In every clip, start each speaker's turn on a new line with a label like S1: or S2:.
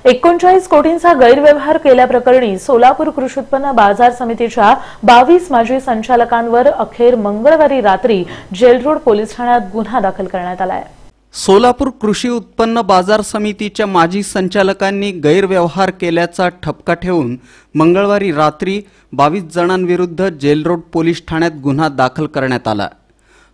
S1: 39 कोटींचा गैरव्यवहार केल्याप्रकरणी सोलापूर कृषी उत्पन्न बाजार समितीच्या 22 माजी संचालकांवर अखेर मंगळवारी रात्री जेल रोड पोलीस ठाण्यात गुन्हा दाखल करण्यात आला आहे।
S2: सोलापूर कृषी उत्पन्न बाजार समितीच्या माजी संचालकांनी गैरव्यवहार केल्याचा ठपका ठेवून मंगळवारी रात्री 22 जणांविरुद्ध जेल रोड पोलीस ठाण्यात गुन्हा दाखल करण्यात आला।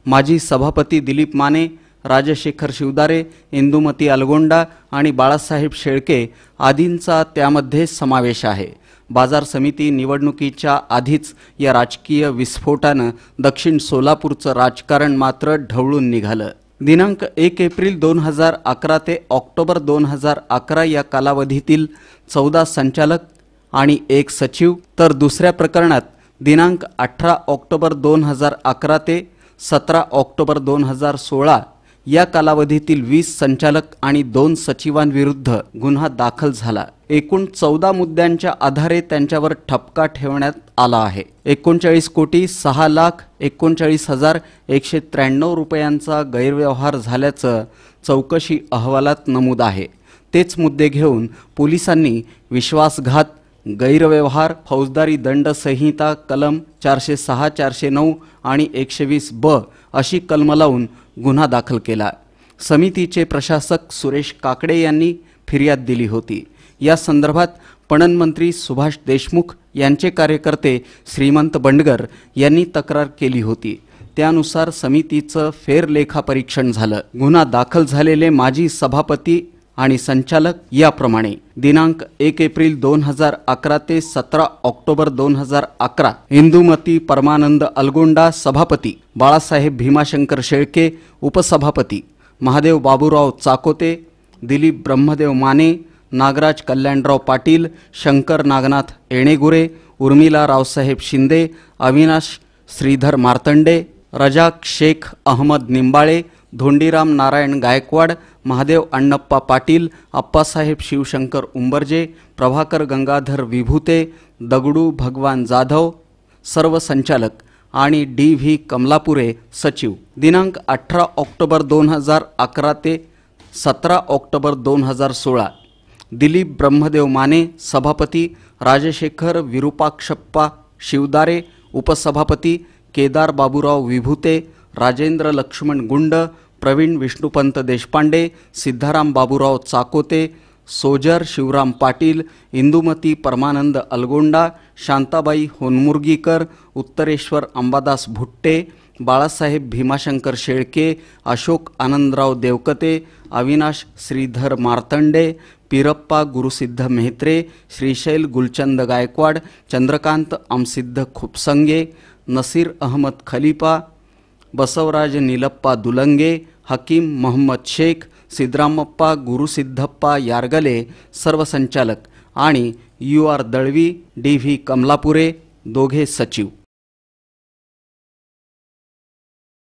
S2: माजी सभापती दिलीप माने, राजशेखर शिवदारे, इंदुमती अलगोंडा आणि बाळासाहेब शेळके आदींचा त्यामध्ये समावेश आहे। बाजार समिती निवडणुकीच्या आधीच या राजकीय विस्फोटाने दक्षिण सोलापूरचं राजकारण मात्र ढवळून निघालं। दिनांक 1 एप्रिल 2011 ते ऑक्टोबर 2011 या कालावधीतील 14 संचालक आणि 1 सचिव, तर दुसऱ्या प्रकरणात दिनांक 18 ऑक्टोबर 2011 ते 17 ऑक्टोबर 2016 या कालावधीतील 20 संचालक आणि 2 सचिवांविरुद्ध गुन्हा दाखल झाला। एकूण 14 मुद्द्यांच्या आधारे त्यांच्यावर ठपका ठेवण्यात आला आहे। 39,39,193 रुपयांचा गैरव्यवहार झाल्याचं चौकशी अहवालात नमूद आहे। तेच मुद्दे घेऊन पोलिसांनी विश्वासघात, गैरव्यवहार, फौजदारी दंड संहिता कलम 406, 409 आणि 120(ब) अशी कलम लावून गुन्हा दाखल केला। समितीचे प्रशासक सुरेश काकडे यांनी फिर्याद दिली होती। या संदर्भात पणन मंत्री सुभाष देशमुख यांचे कार्यकर्ते श्रीमंत बंडगर यांनी तक्रार केली होती। त्यानुसार समितीचं फेरलेखापरीक्षण झालं। गुन्हा दाखल झालेले माजी सभापती आणि संचालक याप्रमाणे: दिनांक 1 एप्रिल 2011 ते 17 ऑक्टोबर 2011 इंदुमती परमानंद अलगोंडा सभापती, बाळासाहेब भीमाशंकर शेळके उपसभापती, महादेव बाबूराव चाकोते, दिलीप ब्रह्मदेव माने, नागराज कल्याणराव पाटील, शंकर नागनाथ येणेगुरे, उर्मिला रावसाहेब शिंदे, अविनाश श्रीधर मार्तंडे, रजाक शेख अहमद निंबाळे, धोंडीराम नारायण गायकवाड, महादेव अण्णप्पा पाटील, अप्पासाहेब शिवशंकर उंबर्जे, प्रभाकर गंगाधर विभूते, दगडू भगवान जाधव सर्व संचालक आणि DV कमलापुरे सचिव। दिनांक 18 ऑक्टोबर 2011 ते 17 ऑक्टोबर 2016 दिलीप ब्रह्मदेव माने सभापती, राजशेखर विरूपाक्षप्पा शिवदारे उपसभापती, केदार बाबूराव विभूते, राजेंद्र लक्ष्मण गुंड, प्रवीण विष्णुपंत देशपांडे, सिद्धाराम बाबूराव चाकोते, सोजर शिवराम पाटील, इंदुमती परमानंद अलगोंडा, शांताबाई होनमुर्गीकर, उत्तरेश्वर अंबादास भुट्टे, बाळासाहेब भीमाशंकर शेळके, अशोक आनंदराव देवकते, अविनाश श्रीधर मार्तंडे, पिरप्पा गुरुसिद्ध मेहत्रे, श्रीशैल गुलचंद गायकवाड, चंद्रकांत अमसिद्ध खुपसंगे, नसीर अहमद खलीफा, बसवराज नीलप्पा दुलंगे, हकीम मोहम्मद शेख, सिद्धरामप्पा गुरुसिद्धप्पा यारगले सर्व संचालक आणि UR दळवी, DV कमलापुरे दोघे सचिव।